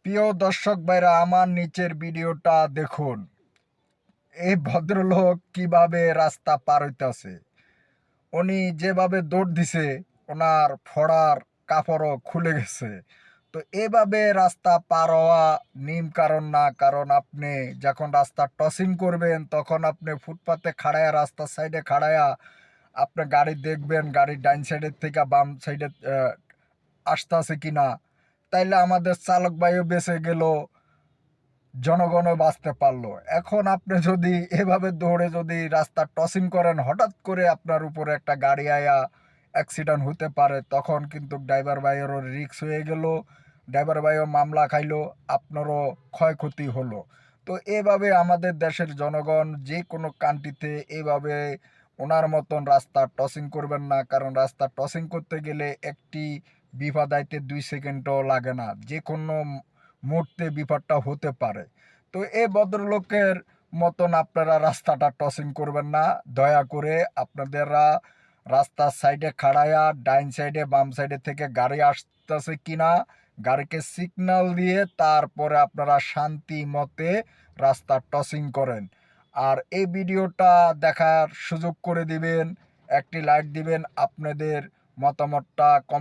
প্রিয় দর্শক ভাইরা, আমার নিচের ভিডিওটা দেখুন। এই ভদ্রলোক কিভাবে রাস্তা পার হইতাছে। উনি যেভাবে দৌড় দিছে, ওনার ফড়ার কাপড়ও খুলে গেছে। তো এভাবে রাস্তা পার হওয়া নিয়ম কারণ না, কারণ আপনি যখন রাস্তা ক্রসিং করবেন তখন আপনি ফুটপাতে খাড়ায়া, রাস্তার সাইডে খাড়ায়া আপনি গাড়ি দেখবেন, গাড়ির ডাইন সাইডের থেকে বাম সাইডে আসতেছে কিনা। তাইলে আমাদের চালক ভাইও বেঁচে গেল, জনগণও বাঁচতে পারলো। এখন আপনি যদি এভাবে দৌড়ে যদি রাস্তা ক্রসিং করেন, হঠাৎ করে আপনার উপরে একটা গাড়ি আয়া অ্যাক্সিডেন্ট হতে পারে, তখন কিন্তু ড্রাইভার ভাইয়েরও রিস্ক হয়ে গেল, ড্রাইভার ভাইও মামলা খাইলো, আপনারও ক্ষয়ক্ষতি হলো। তো এভাবে আমাদের দেশের জনগণ যে কোনো কান্ট্রিতে এভাবে ওনার মতন রাস্তা ক্রসিং করবেন না, কারণ রাস্তা ক্রসিং করতে গেলে একটি বিপদ আইতে 2 সেকেন্ডও লাগে না, যে কোনো মুহূর্তে বিপদটা হতে পারে। তো এই ভদ্রলোকের মতন আপনারা রাস্তাটা ক্রসিং করবেন না, দয়া করে। আপনাদেরা রাস্তার সাইডে খাড়ায়া ডাইন সাইডে বাম সাইডে থেকে গাড়ি আসতেছে কিনা গাড়িকে সিগন্যাল দিয়ে তারপরে আপনারা শান্তি মতে রাস্তা ক্রসিং করেন। আর এই ভিডিওটা দেখার সুযোগ করে দিবেন, একটি লাইক দিবেন, আপনাদের মতামতটা কমেন্ট